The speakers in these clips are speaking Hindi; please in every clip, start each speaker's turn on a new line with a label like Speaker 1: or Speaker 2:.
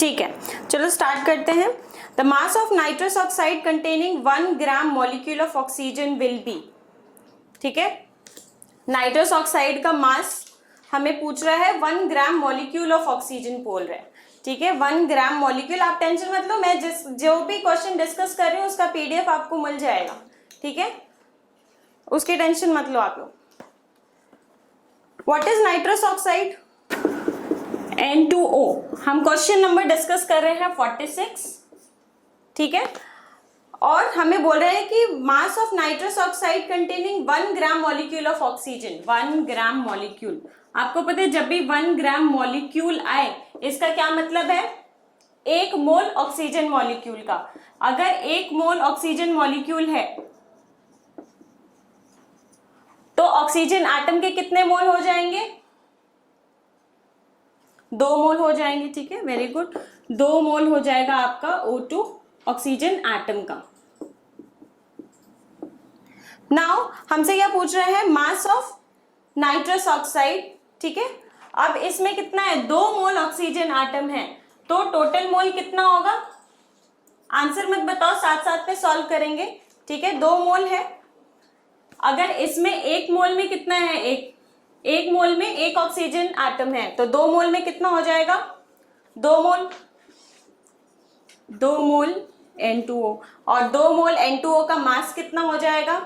Speaker 1: ठीक है, चलो स्टार्ट करते हैं। The mass of nitrous oxide containing 1 gram molecule of oxygen will be. ठीक है, नाइट्रस ऑक्साइड का मास हमें पूछ रहा है, 1 ग्राम मॉलिक्यूल ऑफ ऑक्सीजन बोल रहा है। ठीक है, 1 ग्राम मॉलिक्यूल। आप टेंशन मत लो, मैं जो भी क्वेश्चन डिस्कस कर रही हूँ उसका पीडीएफ आपको मिल जाएगा। ठीक है, उसकी टेंशन मत लो आप लोग। What is nitrous oxide? N2O। हम क्वेश्चन नंबर डिस्कस कर रहे हैं 46। ठीक है, और हमें बोल रहे हैं कि mass of nitrous oxide containing 1 gram molecule of oxygen. 1 gram molecule, आपको पता है जब भी 1 ग्राम मॉलिक्यूल आए इसका क्या मतलब है? 1 मोल ऑक्सीजन मॉलिक्यूल का। अगर 1 मोल ऑक्सीजन मॉलिक्यूल है तो ऑक्सीजन एटम के कितने मोल हो जाएंगे? 2 मोल हो जाएंगे। ठीक है, वेरी गुड। 2 मोल हो जाएगा आपका O2 ऑक्सीजन एटम का। नाउ हमसे क्या पूछ रहे हैं? Mass of nitrous oxide. ठीक है, अब इसमें कितना है? 2 मोल ऑक्सीजन एटम है, तो टोटल मोल कितना होगा? आंसर मत बताओ, साथ साथ में सॉल्व करेंगे। ठीक है, 2 मोल है। अगर इसमें 1 मोल में कितना है? एक मोल में 1 ऑक्सीजन एटम है, तो 2 मोल में कितना हो जाएगा? 2 मोल N2O। और 2 मोल N2O का मास कितना हो जाएगा?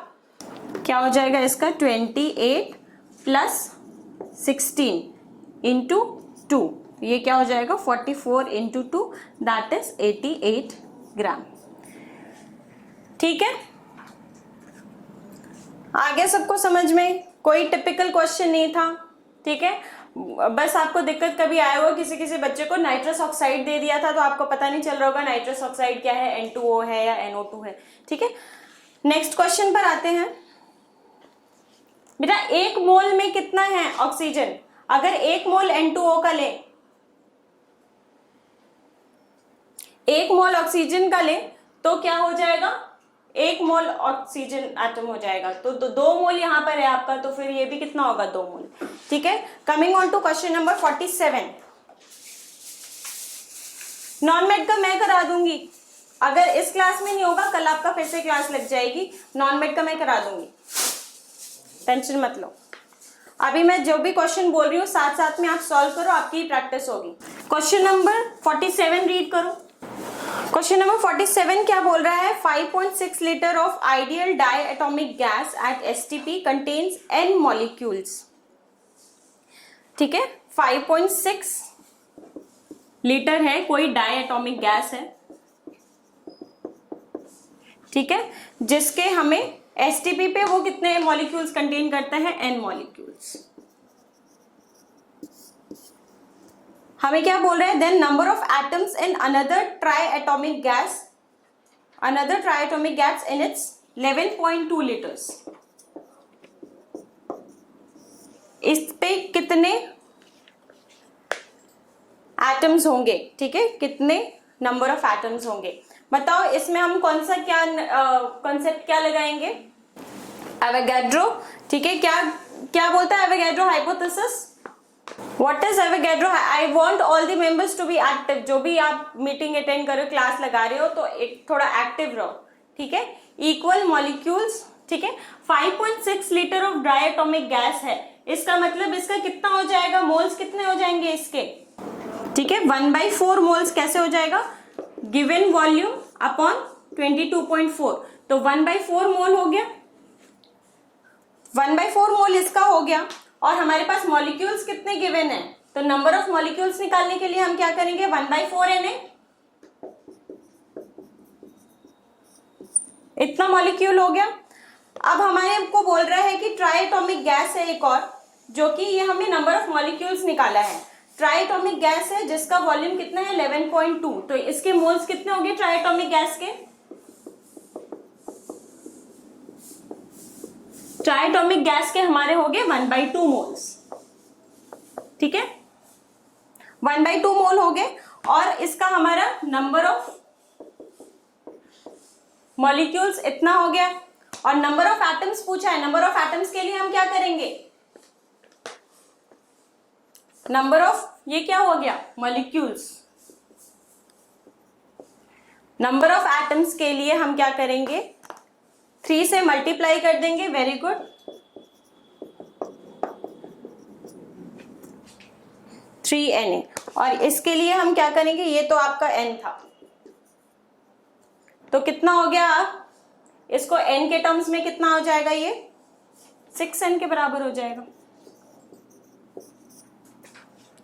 Speaker 1: क्या हो जाएगा इसका? 28 प्लस 16 इंटू 2, ये क्या हो जाएगा? 44 इंटू 2, दैट इज 88 ग्राम। ठीक है, आगे सबको समझ में? कोई टिपिकल क्वेश्चन नहीं था। ठीक है, बस आपको दिक्कत कभी आया होगा, किसी बच्चे को नाइट्रस ऑक्साइड दे दिया था तो आपको पता नहीं चल रहा होगा नाइट्रस ऑक्साइड क्या है, N2O है या NO2 है। ठीक है, नेक्स्ट क्वेश्चन पर आते हैं। बेटा 1 मोल में कितना है ऑक्सीजन? अगर 1 मोल N2O का ले, 1 मोल ऑक्सीजन का ले तो क्या हो जाएगा? 1 मोल ऑक्सीजन एटम हो जाएगा, तो 2 मोल यहां पर है आपका, तो फिर ये भी कितना होगा? 2 मोल। ठीक है, coming on to question number 47। नॉन मेड का मैं करा दूंगी, अगर इस क्लास में नहीं होगा कल आपका फिर से क्लास लग जाएगी। नॉन मेड का मैं करा दूंगी, टेंशन मत लो। अभी मैं जो भी क्वेश्चन बोल रही हूँ साथ साथ में आप सॉल्व करो, आपकी प्रैक्टिस होगी। क्वेश्चन नंबर 47 रीड करो। क्वेश्चन नंबर 47 क्या बोल रहा है? 5.6 litre of ideal diatomic gas at STP contains N molecules. ठीक है, 5.6 लीटर है, कोई डाई एटॉमिक गैस है। ठीक है, जिसके हमें STP पे वो कितने मॉलिक्यूल्स कंटेन करता है? N molecules. हमें क्या बोल रहे हैं? Then number of atoms in another triatomic gas in its 11.2 litres. इस पे कितने एटम्स होंगे? ठीक है, कितने नंबर ऑफ एटम्स होंगे बताओ। इसमें हम कौन सा क्या कॉन्सेप्ट क्या लगाएंगे? एवोगैड्रो। ठीक है, क्या बोलता है Avogadro hypothesis? What is Avogadro? I want all the members to be active. जो भी आप मीटिंग अटेंड कर रहे हो, क्लास लगा रहे हो, तो एक थोड़ा एक्टिव रहो। ठीक है, इक्वल मॉलिक्यूल्स। ठीक है, 5.6 litre of dry atomic gas है, इसका मतलब इसका कितना हो जाएगा? मोल्स कितने हो जाएंगे इसके? ठीक है, 1/4 मोल्स कैसे हो जाएगा? गिवन वॉल्यूम अपॉन 22.4, तो 1/4 मोल हो गया। 1/4 मोल इसका हो गया, और हमारे पास मॉलिक्यूल्स कितने गिवन है, तो नंबर ऑफ मॉलिक्यूल्स निकालने के लिए हम क्या करेंगे? 1/4 Na, इतना मॉलिक्यूल हो गया। अब हमारे को बोल रहा है कि ट्राई एटॉमिक गैस है एक और, जो कि ये हमें नंबर ऑफ मॉलिक्यूल्स निकाला है। ट्राई एटॉमिक गैस है जिसका वॉल्यूम कितना है? 11.2, तो इसके मोल्स कितने हो गए ट्राई एटॉमिक गैस के? ट्राई एटॉमिक गैस के हमारे हो गए 1/2 मोल्स। ठीक है, 1/2 मोल हो गए, और इसका हमारा नंबर ऑफ मॉलिक्यूल्स इतना हो गया। और नंबर ऑफ एटम्स पूछा है, नंबर ऑफ एटम्स के लिए हम क्या करेंगे? नंबर ऑफ, ये क्या हो गया? मॉलिक्यूल्स। नंबर ऑफ एटम्स के लिए हम क्या करेंगे, 3 से मल्टीप्लाई कर देंगे। Very good, 3Na। और इसके लिए हम क्या करेंगे, ये तो आपका n था, तो कितना हो गया, इसको n के टर्म्स में कितना हो जाएगा, ये 6n के बराबर हो जाएगा।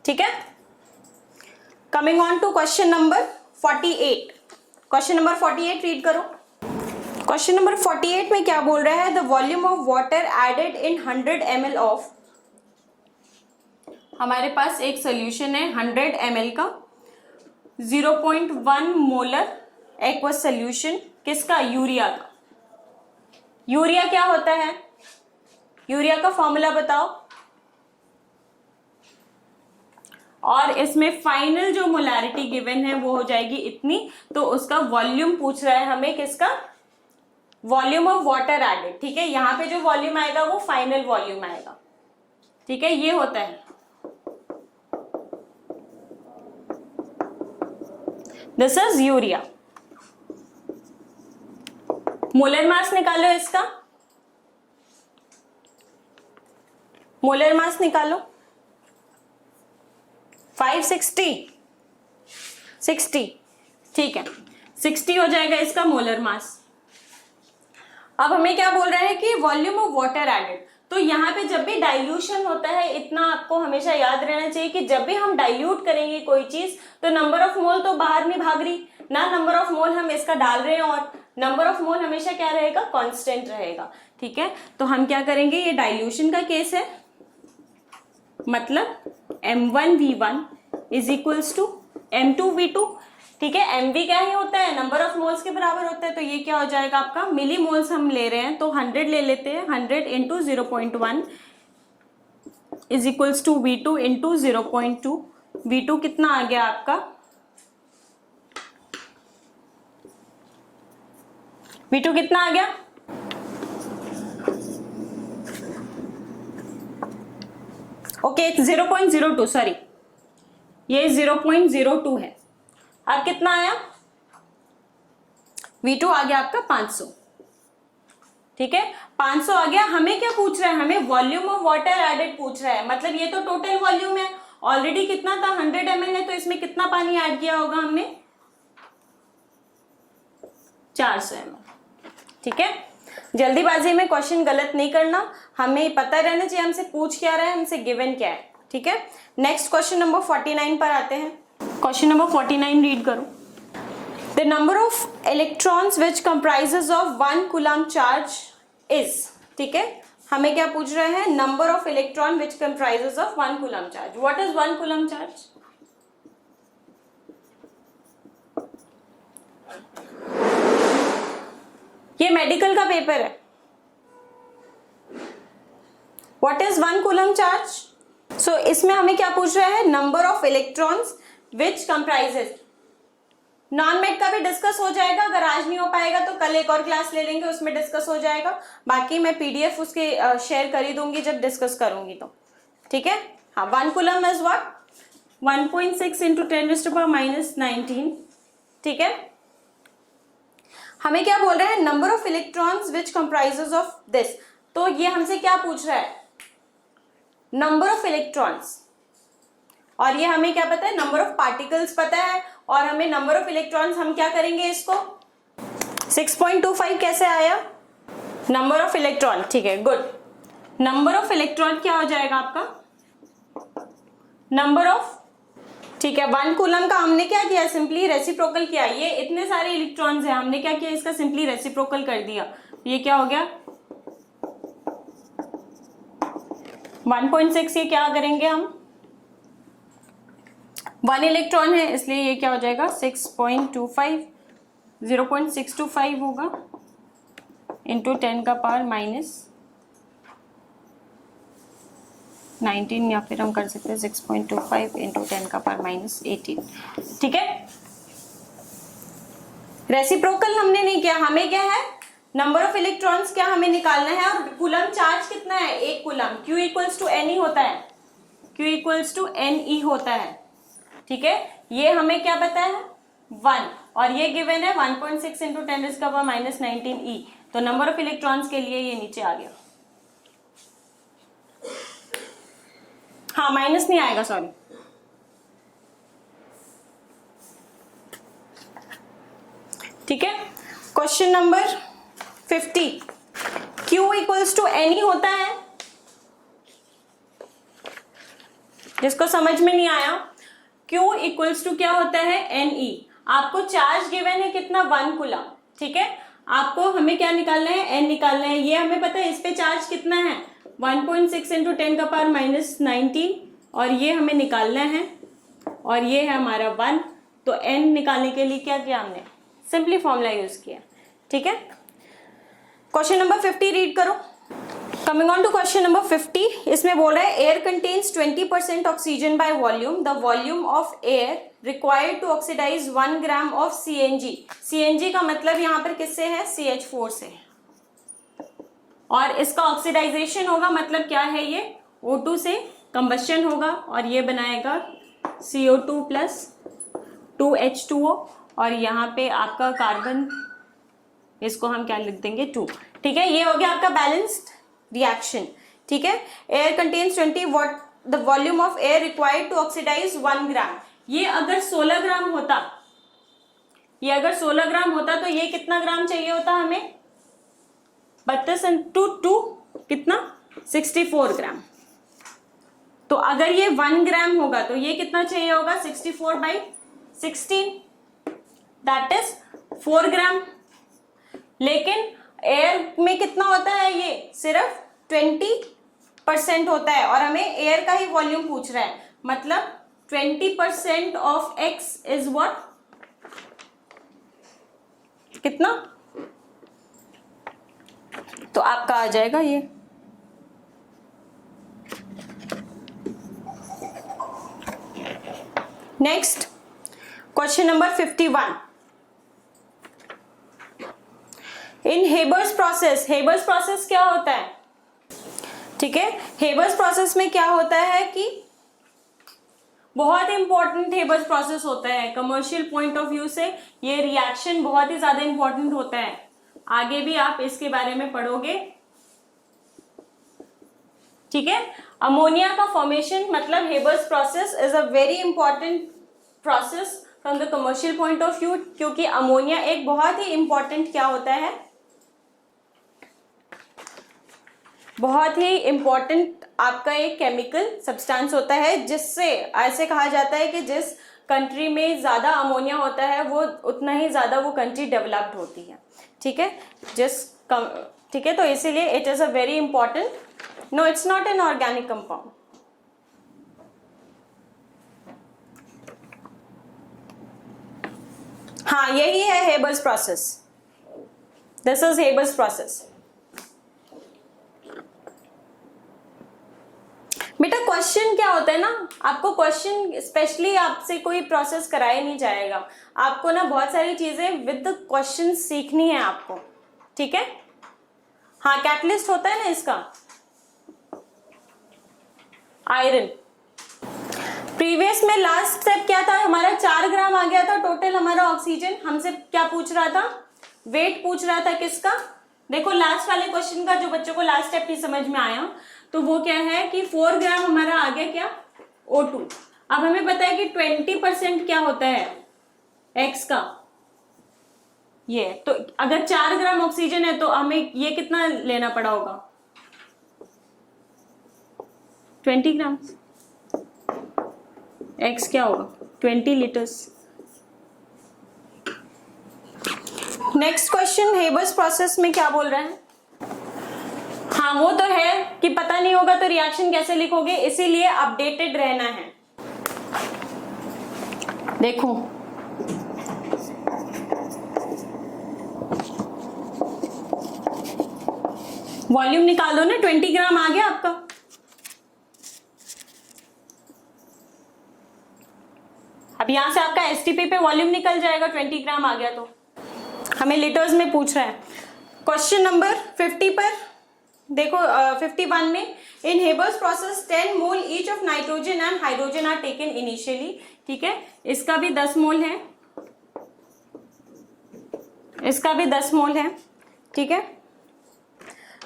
Speaker 1: ठीक है, coming on to question number 48। Question number 48 read करो। क्वेश्चन नंबर 48 में क्या बोल रहा है, the volume of water added in 100 ml of, हमारे पास एक सोल्यूशन है 100 ml का, 0.1 मोलर एक्वस सोल्यूशन, किसका, यूरिया का। यूरिया क्या होता है, यूरिया का फॉर्मूला बताओ। और इसमें फाइनल जो मोलारिटी गिवन है वो हो जाएगी इतनी, तो उसका वॉल्यूम पूछ रहा है हमें, किसका, वॉल्यूम ऑफ वाटर एडेड। ठीक है, यहां पे जो वॉल्यूम आएगा वो फाइनल वॉल्यूम आएगा। ठीक है, ये होता है, this is urea. Molar mass निकालो इसका, मोलर मास निकालो, 60। ठीक है, 60 हो जाएगा इसका मोलर मास। अब हमें क्या बोल रहा है कि वॉल्यूम ऑफ वाटर एडेड, तो यहाँ पे जब भी डाइल्यूशन होता है, इतना आपको हमेशा याद रहना चाहिए कि जब भी हम डाइल्यूट करेंगे कोई चीज, तो नंबर ऑफ मोल तो बाहर नहीं भाग रही ना, नंबर ऑफ मोल हम इसका डाल रहे हैं, और नंबर ऑफ मोल हमेशा क्या रहेगा, कांस्टेंट रहेगा। ठीक है, तो हम क्या करेंगे, ये डाइल्यूशन का केस है, मतलब m1v1 is equals to m2v2। ठीक है, mv क्या ही होता है, नंबर ऑफ मोल्स के बराबर होता है, तो ये क्या हो जाएगा आपका, मिली मोल्स हम ले रहे हैं तो 100 ले लेते हैं, 100 into 0.1 is equals to v2 into 0.2। v2 कितना आ गया आपका, v2 कितना आ गया, ओके 0.02, सॉरी ये 0.02 है। अब कितना आया, V2 आ गया आपका 500। ठीक है, 500 आ गया। हमें क्या पूछ रहा है, हमें वॉल्यूम ऑफ वाटर एडेड पूछ रहा है, मतलब ये तो टोटल वॉल्यूम है, ऑलरेडी कितना था 100 ml है, तो इसमें कितना पानी ऐड किया होगा हमने, 400 ml। ठीक है, जल्दीबाजी में क्वेश्चन गलत नहीं करना, हमें पता रहना चाहिए हमसे पूछ क्या रहा है, हमसे गिवन क्या है। ठीक है, नेक्स्ट क्वेश्चन नंबर 49 पर आते हैं। क्वेश्चन नंबर 49 रीड करो। The number of electrons which comprises of 1 coulomb charge is. ठीक है, हमें क्या पूछ रहा है, number of electron which comprises of 1 coulomb charge. What is 1 coulomb charge, ये मेडिकल का पेपर है। व्हाट इज 1 कूलम चार्ज, सो इसमें हमें क्या पूछ रहा है, number of electrons which comprises. Non मेड का भी डिस्कस हो जाएगा, अगर आज नहीं हो पाएगा तो कल एक और क्लास ले लेंगे, उसमें डिस्कस हो जाएगा। बाकी मैं पीडीएफ उसके शेयर कर ही दूंगी जब डिस्कस करूंगी तो। ठीक है, हाँ, 1 कूलम इज व्हाट, 1.6 इंटू 10⁻⁻19। ठीक है, हमें क्या बोल रहे हैं, number of electrons which comprises of this, तो ये हमसे क्या पूछ रहा है, नंबर ऑफ इलेक्ट्रॉन्स, और ये हमें क्या पता है, नंबर ऑफ पार्टिकल्स पता है, और हमें नंबर ऑफ इलेक्ट्रॉन्स हम क्या करेंगे इसको, 6.25 कैसे आया, नंबर ऑफ इलेक्ट्रॉन। ठीक है, गुड, नंबर ऑफ इलेक्ट्रॉन क्या हो जाएगा आपका, नंबर ऑफ। ठीक है, 1 कूलम का हमने क्या किया, सिंपली रेसिप्रोकल किया, ये इतने सारे इलेक्ट्रॉन्स हैं, हमने क्या किया, इसका सिंपली रेसिप्रोकल कर दिया, ये क्या हो गया 1.6। ये क्या करेंगे हम, 1 इलेक्ट्रॉन है इसलिए ये क्या हो जाएगा 6.25, 0.625 होगा इंटू 10⁻⁻19, या फिर हम कर सकते हैं 6.25 इंटू 10⁻⁻18। ठीक है, रेसिप्रोकल हमने नहीं किया, हमें क्या है, नंबर ऑफ इलेक्ट्रॉन्स क्या हमें निकालना है, और कूलम चार्ज कितना है, 1 coulomb, Q equals to N E होता है, Q equals to N E होता है। ठीक है, ये हमें क्या पता है 1, और ये गिवन है 1.6 इंटू 10⁻⁻19 E। तो नंबर ऑफ इलेक्ट्रॉन्स के लिए ये नीचे आ गया। हाँ माइनस नहीं आएगा, सॉरी। ठीक है, question number 50, Q equals to N E होता है। जिसको समझ में नहीं आया, Q इक्वल्स टू क्या होता है, NE। आपको चार्ज गिवन है कितना, 1 कूलम। ठीक है, आपको हमें क्या निकालना है, N निकालना है। ये हमें पता है इस पे चार्ज कितना है, 1.6 इंटू 10⁻⁻19, और ये हमें निकालना है, और ये है हमारा 1। तो N निकालने के लिए क्या किया हमने, सिंपली फॉर्मूला यूज किया। ठीक है, क्वेश्चन नंबर 50 रीड करो। Coming on to question number 50, इसमें बोल रहा है air contains 20% oxygen by volume. The volume of air required to oxidise 1 gram of CNG। CNG का मतलब यहाँ पर किससे है, CH4 से। और इसका ऑक्सीडाइजेशन होगा, मतलब क्या है ये, O2 से कंबस्शन होगा, और ये बनाएगा CO2 प्लस 2H2O, और यहाँ पे आपका कार्बन, इसको हम क्या लिख देंगे, 2। ठीक है, ये हो गया आपका बैलेंस्ड रिएक्शन। ठीक है, air contains 20, what the volume of air required to oxidise 1 gram. ये अगर 16 ग्राम होता, ये अगर 16 ग्राम होता तो ये कितना ग्राम चाहिए होता हमें, 32 इंटू 2 कितना, 64 ग्राम। तो अगर ये 1 ग्राम होगा तो ये कितना चाहिए होगा, 64/16, दैट इज 4 ग्राम। लेकिन एयर में कितना होता है, ये सिर्फ 20% होता है, और हमें एयर का ही वॉल्यूम पूछ रहा है। मतलब 20% ऑफ X इज व्हाट, कितना, तो आपका आ जाएगा ये। नेक्स्ट क्वेश्चन नंबर 51, इन हेबर्स प्रोसेस। हेबर्स प्रोसेस क्या होता है, ठीक है, हेबर्स प्रोसेस में क्या होता है कि बहुत इंपॉर्टेंट हेबर्स प्रोसेस होता है कमर्शियल पॉइंट ऑफ व्यू से। ये रिएक्शन बहुत ही ज्यादा इंपॉर्टेंट होता है, आगे भी आप इसके बारे में पढ़ोगे। ठीक है, अमोनिया का फॉर्मेशन, मतलब Haber's process is a very important process from the commercial point of view, क्योंकि अमोनिया एक बहुत ही इंपॉर्टेंट क्या होता है, बहुत ही इंपॉर्टेंट आपका एक केमिकल सब्सटेंस होता है, जिससे ऐसे कहा जाता है कि जिस कंट्री में ज्यादा अमोनिया होता है वो उतना ही ज्यादा वो कंट्री डेवलप्ड होती है। ठीक है, ठीक है, तो इसीलिए it is a very important, no it's not an organic compound. हाँ यही है Haber's process, this is Haber's process. बेटा क्वेश्चन क्या होता है ना, आपको क्वेश्चन स्पेशली आपसे कोई प्रोसेस कराया नहीं जाएगा, आपको ना बहुत सारी चीजें विद क्वेश्चन सीखनी है आपको। ठीक है, हाँ कैटलिस्ट होता है ना इसका, आयरन। प्रीवियस में लास्ट स्टेप क्या था हमारा, 4 ग्राम आ गया था टोटल हमारा ऑक्सीजन। हमसे क्या पूछ रहा था, वेट पूछ रहा था किसका। देखो लास्ट वाले क्वेश्चन का जो बच्चों को लास्ट स्टेप नहीं समझ में आया, तो वो क्या है कि 4 ग्राम हमारा आ गया क्या, O2। अब हमें पता है कि 20% क्या होता है X का, ये तो अगर 4 ग्राम ऑक्सीजन है तो हमें ये कितना लेना पड़ा होगा, 20 ग्राम। X क्या होगा, 20 litres. Next question, Haber's process में क्या बोल रहे हैं। हाँ वो तो है कि पता नहीं होगा तो रिएक्शन कैसे लिखोगे, इसीलिए अपडेटेड रहना है। देखो वॉल्यूम निकालो ना, 20 ग्राम आ गया आपका। अब यहां से आपका एसटीपी पे वॉल्यूम निकल जाएगा, 20 ग्राम आ गया तो। हमें लीटर्स में पूछ रहा है। क्वेश्चन नंबर 50 पर देखो, 51 में in Haber's process 10 mole each of nitrogen and hydrogen are taken initially. ठीक है, इसका भी 10 मोल है, इसका भी 10 मोल है, ठीक है।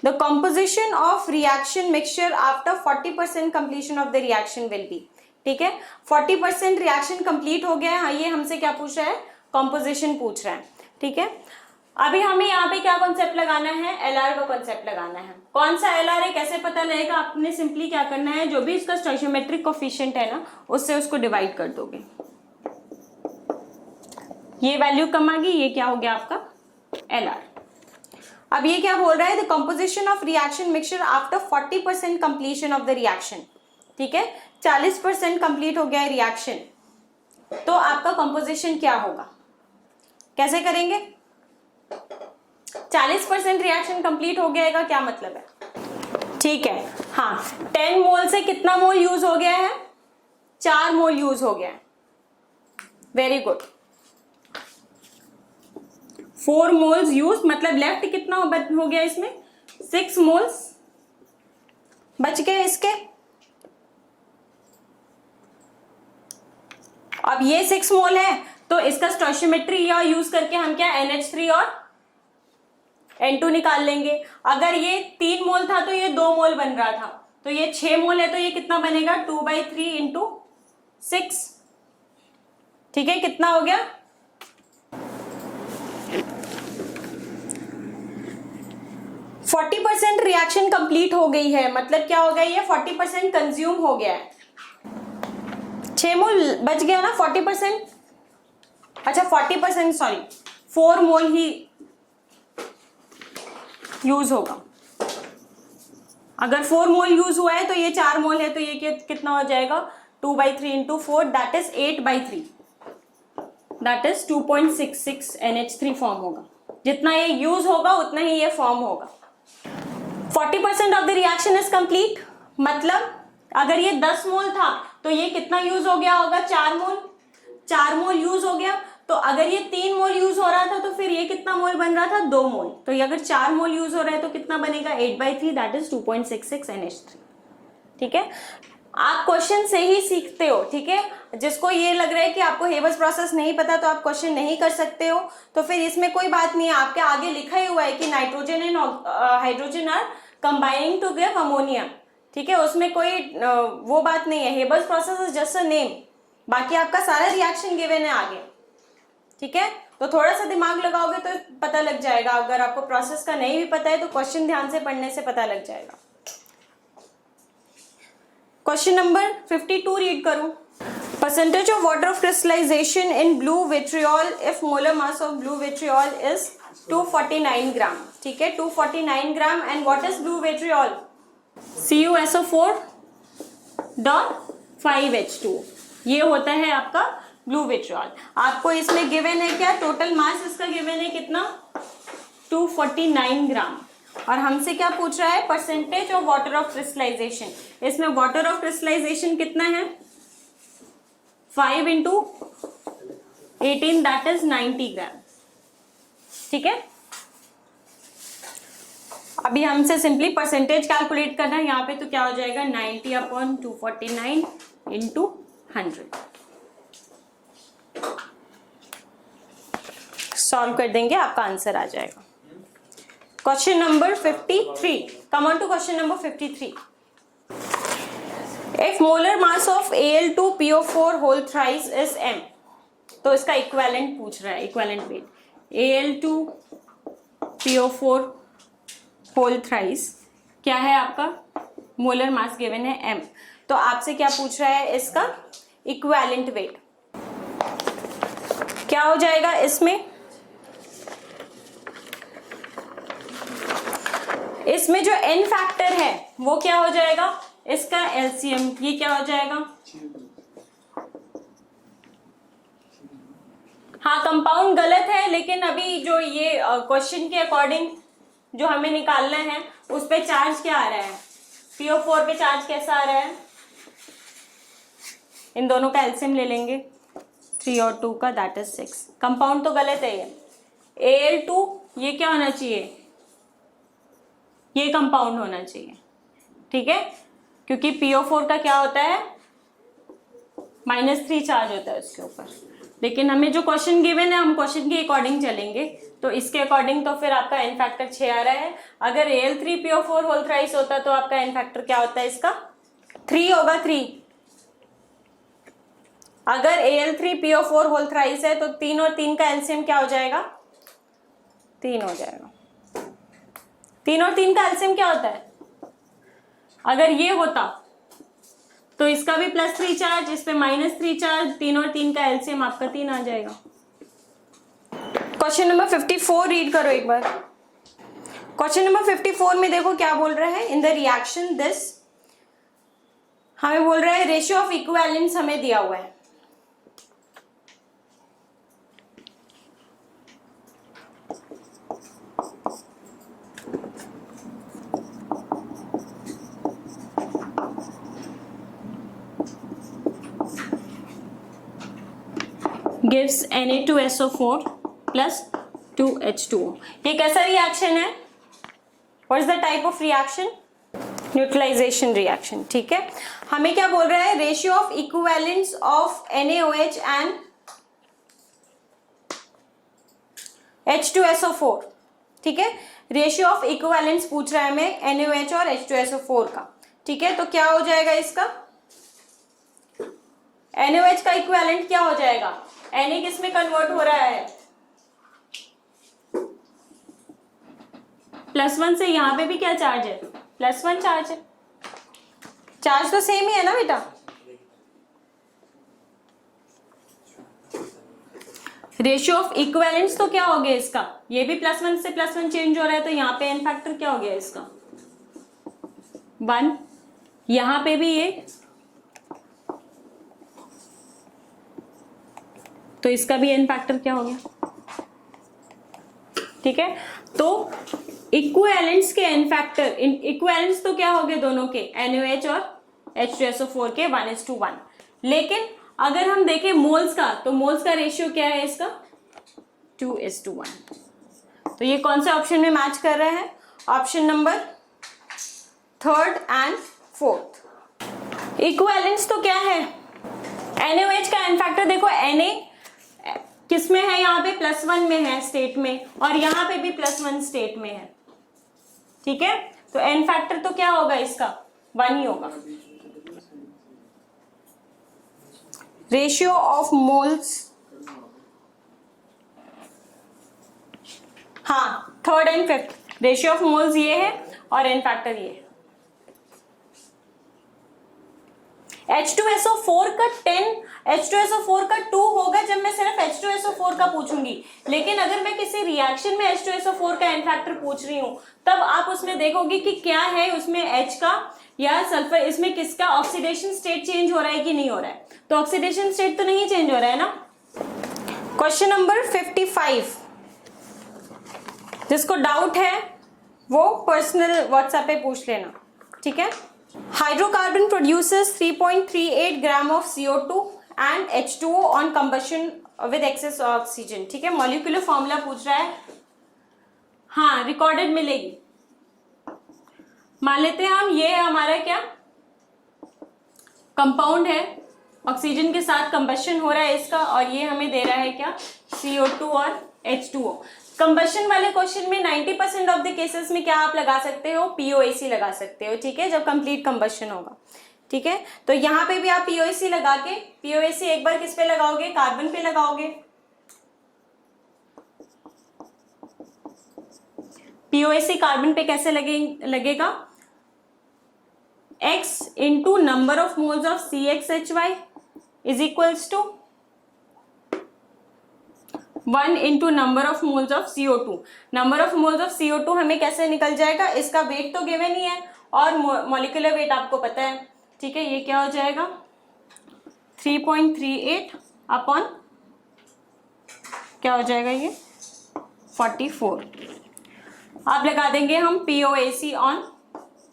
Speaker 1: The composition of reaction mixture after 40% completion of the reaction will be, ठीक है। 40% रिएक्शन कंप्लीट हो गया है, हाँ, ये हमसे क्या पूछ रहा है, कॉम्पोजिशन पूछ रहा है, ठीक है। अभी हमें यहाँ पे क्या कॉन्सेप्ट लगाना है, एलआर का कॉन्सेप्ट लगाना है। कौन सा एलआर है, कैसे पता लगेगा, आपने सिंपली क्या करना है, जो भी इसका स्टोइचियोमेट्रिक कोफिशिएंट है ना, उससे उसको डिवाइड कर दोगे। ये वैल्यू कम आ गई, ये क्या हो गया आपका एलआर। अब ये क्या बोल रहा है, the composition of reaction mixture after 40% completion of the reaction, ठीक है। 40% कंप्लीट हो गया है रिएक्शन, तो आपका कंपोजिशन क्या होगा, कैसे करेंगे। 40% रिएक्शन कंप्लीट हो गया, क्या मतलब है, ठीक है। हाँ, 10 मोल से कितना मोल यूज हो गया है, 4 मोल यूज हो गया है, वेरी गुड। 4 मोल्स यूज, मतलब लेफ्ट कितना हो गया इसमें, 6 मोल्स बच गए इसके। अब ये 6 मोल है, तो इसका स्टोइचियोमेट्री या यूज करके हम क्या NH3 और N2 निकाल लेंगे। अगर ये 3 मोल था तो ये 2 मोल बन रहा था, तो ये 6 मोल है, तो ये कितना बनेगा 2/3 इंटू 6, ठीक है। कितना हो गया, 40% रिएक्शन कंप्लीट हो गई है, मतलब क्या हो गया, ये 40% कंज्यूम हो गया है। 6 मोल बच गया ना, 40%, अच्छा 40%, सॉरी 4 मोल ही यूज होगा। अगर 4 मोल यूज हुआ है तो ये 4 मोल है, तो ये कितना हो जाएगा 2/3 into 4, that is 8/3, that is 2.66 NH3 form होगा। जितना ये यूज होगा उतना ही ये फॉर्म होगा। 40% of the reaction is complete, मतलब अगर ये 10 मोल था तो ये कितना यूज हो गया होगा, 4 मोल, 4 मोल यूज हो गया। तो अगर ये 3 मोल यूज हो रहा था तो फिर ये कितना मोल बन रहा था, 2 मोल। तो ये अगर 4 मोल यूज हो रहा है तो कितना बनेगा 8/3, दैट इज 2.66 NH3, ठीक है। आप क्वेश्चन से ही सीखते हो, ठीक है। जिसको ये लग रहा है कि आपको हेबस प्रोसेस नहीं पता तो आप क्वेश्चन नहीं कर सकते हो, तो फिर इसमें कोई बात नहीं है। आपके आगे लिखा ही हुआ है कि nitrogen and hydrogen are combining to give ammonia, ठीक है। उसमें कोई वो बात नहीं है, Haber's process is just a name, बाकी आपका सारा रिएक्शन गिवन है आगे, ठीक है। तो थोड़ा सा दिमाग लगाओगे तो पता लग जाएगा। अगर आपको प्रोसेस का नहीं भी पता है तो क्वेश्चन ध्यान से पढ़ने से पता लग जाएगा। क्वेश्चन नंबर 52 रीड करूं। Percentage of water of crystallisation in blue vitriol if molar mass of blue vitriol is 249 gram, ठीक है। 249 gram. And what is blue vitriol, CuSO4 dot 5H2, ये होता है आपका ब्लू विट्रियोल। आपको इसमें गिवन है क्या, टोटल मास इसका गिवन है कितना 249 ग्राम। और हमसे क्या पूछ रहा है, percentage of water of crystallisation. इसमें वाटर ऑफ क्रिस्टलाइजेशन कितना है 5 इंटू 18, दैट इज 90 ग्राम, ठीक है। अभी हमसे सिंपली परसेंटेज कैलकुलेट करना है यहाँ पे, तो क्या हो जाएगा 90/249 इंटू 100। सॉल्व कर देंगे, आपका आंसर आ जाएगा। Question number 53, come on to question number 53। If molar mass of Al2PO4 whole thrice is m, तो इसका इक्विवेलेंट पूछ रहा है, equivalent weight. Al2PO4 whole thrice क्या है आपका, मोलर मास गिवन है m, तो आपसे क्या पूछ रहा है, इसका इक्विवेलेंट वेट क्या हो जाएगा। इसमें जो n फैक्टर है वो क्या हो जाएगा, इसका LCM, ये क्या हो जाएगा, हाँ कंपाउंड गलत है, लेकिन अभी जो ये क्वेश्चन के अकॉर्डिंग जो हमें निकालना है उस पे चार्ज क्या आ रहा है, PO4 पे चार्ज कैसा आ रहा है। इन दोनों का एलसीएम ले लेंगे, 3 और 2 का, दैट इज 6। कंपाउंड तो गलत है ये, Al2 ये क्या होना चाहिए, ये कंपाउंड होना चाहिए, ठीक है, क्योंकि PO4 का क्या होता है -3 चार्ज होता है उसके ऊपर। लेकिन हमें जो क्वेश्चन गिवन है हम क्वेश्चन के अकॉर्डिंग चलेंगे, तो इसके अकॉर्डिंग तो फिर आपका एन फैक्टर 6 आ रहा है। अगर Al3PO4 होल थ्राइस होता तो आपका एन फैक्टर क्या होता है इसका? 3 होगा, 3। अगर Al3PO4 होल थ्राइस है तो 3 और 3 का एलसीएम क्या हो जाएगा? 3 हो जाएगा। 3 और 3 का एलसीएम क्या होता है? अगर ये होता तो इसका भी +3 चार्ज, इस पे -3 चार्ज, 3 और 3 का एलसीएम आपका 3 आ जाएगा। क्वेश्चन नंबर 54 रीड करो एक बार। क्वेश्चन नंबर 54 में देखो क्या बोल रहा है। इन द रिएक्शन दिस, हमें बोल रहा है रेशियो ऑफ इक्विवेलेंस हमें दिया हुआ है। gives Na2SO4 plus 2H2O। ये कैसा रिएक्शन है? What is the type of reaction? Neutralisation reaction. ठीक है, हमें क्या बोल रहा है? Ratio of equivalence of NaOH and H2SO4। ठीक है, रेशियो ऑफ इक्विवेलेंस पूछ रहा है हमें NaOH और H2SO4 का। ठीक है, तो क्या हो जाएगा इसका? NaOH का इक्विवेलेंट क्या हो जाएगा? Na किस में कन्वर्ट हो रहा है? +1 से यहां पे भी क्या चार्ज है? +1 चार्ज है। चार्ज तो सेम ही है ना बेटा? रेशियो ऑफ इक्विवेलेंस तो क्या हो गया इसका? ये भी +1 से +1 चेंज हो रहा है, तो यहाँ पे एन फैक्टर क्या हो गया इसका? 1। यहां पे भी ये, तो इसका भी एन फैक्टर क्या हो गया? ठीक है, तो इक्विवेलेंस के एन फैक्टर, इक्विवेलेंस तो क्या हो गए दोनों के, NaOH और H2SO4 के 1:1। लेकिन अगर हम देखें मोल्स का, तो मोल्स का रेशियो क्या है इसका? 2:1। तो ये कौन से ऑप्शन में मैच कर रहा है? Option number 3rd and 4th। Equivalence तो क्या है? NaOH का एन फैक्टर देखो, Na किस में है? यहाँ पे +1 में है स्टेट में, और यहाँ पे भी +1 स्टेट में है। ठीक है, तो एन फैक्टर तो क्या होगा इसका? 1 ही होगा। रेशियो ऑफ मोल्स, हाँ 3rd and 5th, ratio of moles ये है और एन फैक्टर ये है। H2SO4 का 10, H2SO4 का 2 होगा जब मैं सिर्फ H2SO4 का पूछूंगी। लेकिन अगर मैं किसी रिएक्शन में H2SO4 का एन फैक्टर पूछ रही हूं, तब आप उसमें देखोगे कि क्या है उसमें H का या सल्फर, इसमें किसका ऑक्सीडेशन स्टेट चेंज हो रहा है कि नहीं हो रहा है। तो ऑक्सीडेशन स्टेट तो नहीं चेंज हो रहा है ना। क्वेश्चन नंबर 55, जिसको डाउट है वो पर्सनल व्हाट्सएप पे पूछ लेना। ठीक है, hydrocarbon produces 3.38 gram of CO2 and H2O on combustion with excess oxygen। ठीक है, मॉलिक्यूलर फॉर्मूला पूछ रहा है। हाँ, रिकॉर्डेड मिलेगी। मान लेते हैं हम, ये हमारा क्या कंपाउंड है, ऑक्सीजन के साथ कंबशन हो रहा है इसका, और ये हमें दे रहा है क्या? CO2 और H2O। कंबशन वाले क्वेश्चन में 90% ऑफ द केसेस में क्या आप लगा सकते हो? POAC लगा सकते हो। ठीक है, जब कंप्लीट कंबशन होगा। ठीक है, तो यहाँ पे भी आप POAC लगा के, POAC एक बार किस पे लगाओगे? कार्बन पे लगाओगे। POAC कार्बन पे कैसे लगेगा? X into number of moles of CXHY is equals to 1 into number of moles of CO2। Number of moles of CO2 हमें कैसे निकल जाएगा? इसका वेट तो गिवन ही है और मॉलिक्यूलर वेट आपको पता है। ठीक है, ये क्या हो जाएगा? 3.38 अपॉन क्या हो जाएगा? ये 44। आप लगा देंगे हम POAC ऑन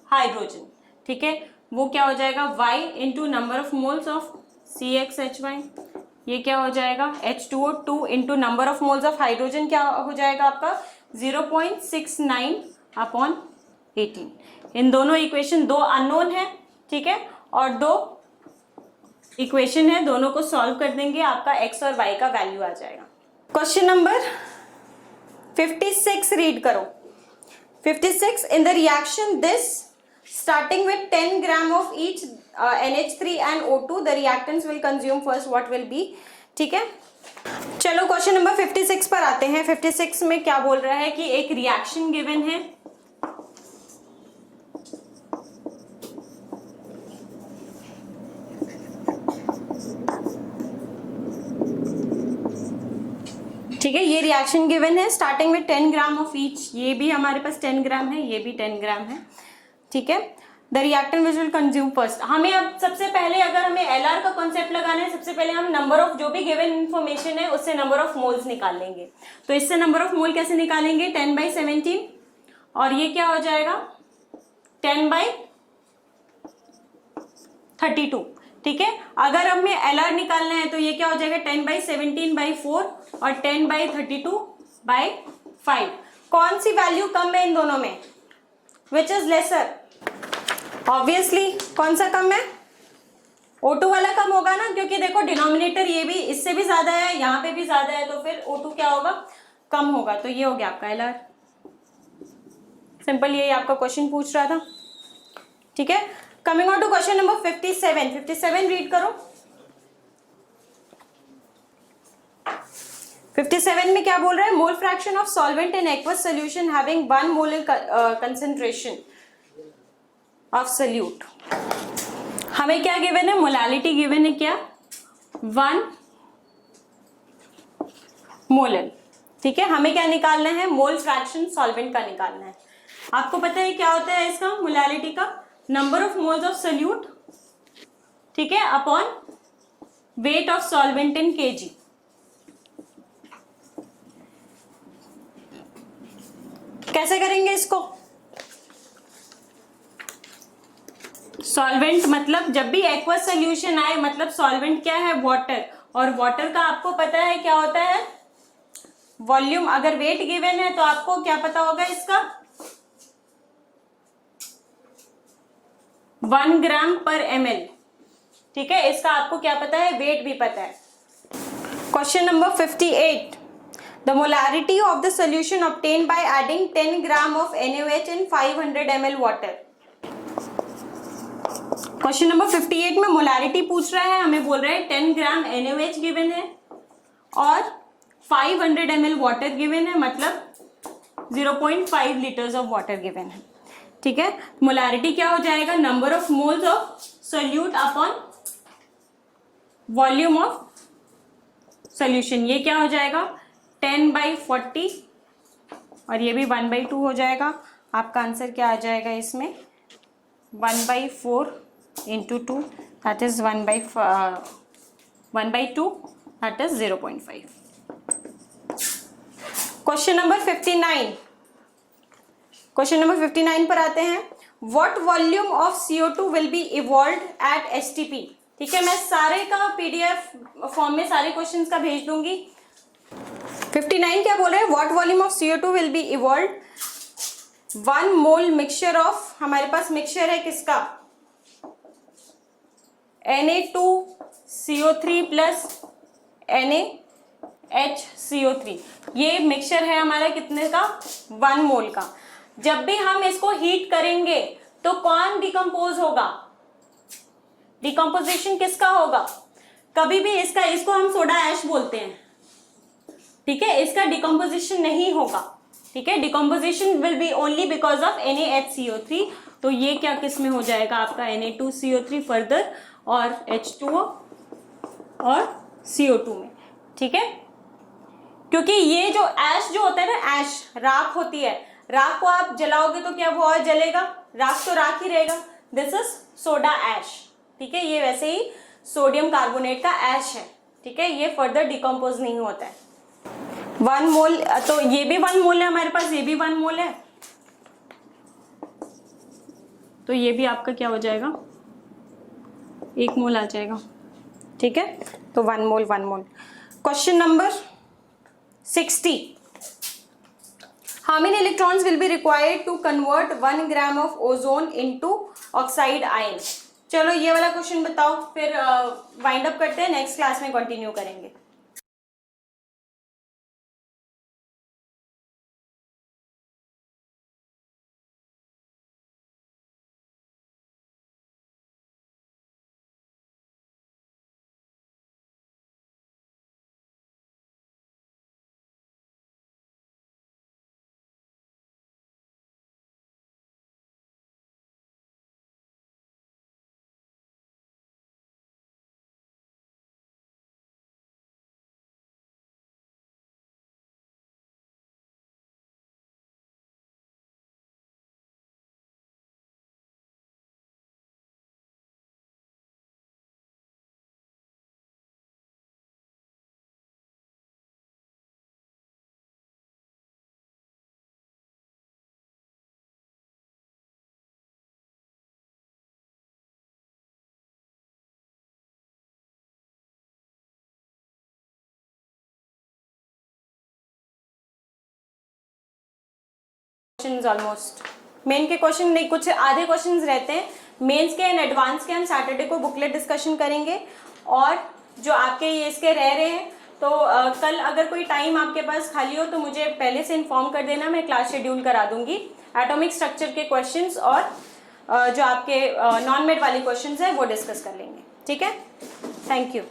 Speaker 1: हाइड्रोजन। ठीक है, वो क्या हो जाएगा? Y into number of moles of CXHY। ये क्या हो जाएगा? H2O 2 into number of moles of hydrogen क्या हो जाएगा आपका? 0.69 अपॉन 18। इन दोनों इक्वेशन, दो अननोन है। ठीक है, और दो इक्वेशन है, दोनों को सॉल्व कर देंगे, आपका x और y का वैल्यू आ जाएगा। क्वेश्चन नंबर 56 रीड करो। 56, in the reaction this starting with 10 gram of each NH3 and O2 the reactants will consume first what will be। ठीक है, चलो क्वेश्चन नंबर 56 पर आते हैं। 56 में क्या बोल रहा है कि एक रिएक्शन गिवन है, ठीक है, ये रिएक्शन गिवन है स्टार्टिंग में 10 ग्राम ऑफ ईच, ये भी हमारे पास 10 ग्राम है, ये भी 10 ग्राम है। ठीक है, the reactant which will consume first. हमें अब सबसे पहले अगर हमें एलआर का कॉन्सेप्ट लगाना है, सबसे पहले हम नंबर ऑफ जो भी गिवन इन्फॉर्मेशन है उससे नंबर ऑफ मोल्स निकाल लेंगे। तो इससे नंबर ऑफ मोल कैसे निकालेंगे, 10/17 और ये क्या हो जाएगा 10/32। ठीक है, अगर हमें एलआर निकालना है तो ये क्या हो जाएगा 10/17/4 और 10/32/5। कौन सी वैल्यू कम है इन दोनों में, विच इज लेसर? ऑब्वियसली कौन सा कम है, O2 वाला कम होगा ना, क्योंकि देखो डिनोमिनेटर ये भी इससे भी ज्यादा है, यहाँ पे भी ज्यादा है, तो फिर O2 क्या होगा, कम होगा। तो ये हो गया आपका एलआर। सिंपल, यही आपका क्वेश्चन पूछ रहा था। ठीक है, coming on to question number 57। 57 read करो। 57 में क्या बोल रहा है, mole fraction of solvent in aqueous solution having 1 mole concentration of solute. हमें क्या गिवन है, मोलालिटी गिवन है, क्या 1 मोलर। ठीक है, हमें क्या निकालना है, मोल फ्रैक्शन सॉल्वेंट का निकालना है। आपको पता है क्या होता है इसका, मोलालिटी का number of moles of solute, ठीक है, upon weight of solvent in KG. कैसे करेंगे इसको, सॉल्वेंट मतलब जब भी एक्वस सोल्यूशन आए, मतलब सॉल्वेंट क्या है, वाटर, और वाटर का आपको पता है क्या होता है, वॉल्यूम। अगर वेट गिवन है तो आपको क्या पता होगा इसका, 1 ग्राम पर ml। ठीक है, इसका आपको क्या पता है, वेट भी पता है। Question number 58, the molarity of the solution obtained by adding 10 gram of NaOH in 500 ml water. Question number 58 में मोलारिटी पूछ रहा है, हमें बोल रहा है 10 ग्राम NaOH गिवन है और 500 ml वाटर गिवन है, मतलब 0.5 लीटर्स ऑफ वाटर गिवन है। ठीक है, मोलारिटी क्या हो जाएगा, number of moles of solute upon volume of solution. ये क्या हो जाएगा 10/40 और ये भी 1/2 हो जाएगा। आपका आंसर क्या आ जाएगा इसमें, 1/4 into 2 that is 1/2 that is 0.5। Question number 59। Question number 59 पर आते हैं। What volume of CO2 will be evolved at STP। ठीक है, मैं सारे का PDF फॉर्म में सारे क्वेश्चंस का भेज दूंगी। 59 क्या बोल रहे हैं, what volume of CO2 will be evolved 1 mole mixture of, हमारे पास मिक्सचर है किसका, Na2CO3 प्लस NaHCO3। ये मिक्सचर है हमारा कितने का, 1 मोल का। जब भी हम इसको हीट करेंगे तो कौन डिकम्पोज होगा, डिकम्पोजिशन किसका होगा, कभी भी इसको हम सोडा ऐश बोलते हैं। ठीक है, इसका डिकम्पोजिशन नहीं होगा। ठीक है, decomposition will be only because of NaHCO3। तो ये क्या किस में हो जाएगा आपका, Na2CO3 फर्दर और H2O और CO2 में। ठीक है, क्योंकि ये जो ऐश जो होता है ना, ऐश राख होती है, राख को आप जलाओगे तो क्या वो और जलेगा, राख तो राख ही रहेगा। This is soda ash. ठीक है, ये वैसे ही सोडियम कार्बोनेट का ऐश है। ठीक है, ये फर्दर डिकम्पोज नहीं होता है। 1 मोल, तो ये भी 1 मोल है हमारे पास, ये भी 1 मोल है, तो ये भी आपका क्या हो जाएगा, 1 मोल आ जाएगा। ठीक है, तो 1 mole 1 mole. Question number 60, how many electrons will be required to convert 1 gram of ozone into oxide ion। चलो ये वाला क्वेश्चन बताओ, फिर वाइंड अप करते हैं, नेक्स्ट क्लास में कंटिन्यू करेंगे। ऑलमोस्ट मेन के क्वेश्चन नहीं, कुछ आधे क्वेश्चंस रहते हैं। मेंस के एंड एडवांस के हम सैटरडे को बुकलेट डिस्कशन करेंगे, और जो आपके ये इसके रह रहे हैं तो कल अगर कोई टाइम आपके पास खाली हो तो मुझे पहले से इन्फॉर्म कर देना, मैं क्लास शेड्यूल करा दूंगी। एटॉमिक स्ट्रक्चर के क्वेश्चंस और जो आपके नॉन मेड वाले क्वेश्चंस हैं वो डिस्कस कर लेंगे, ठीक है। Thank you.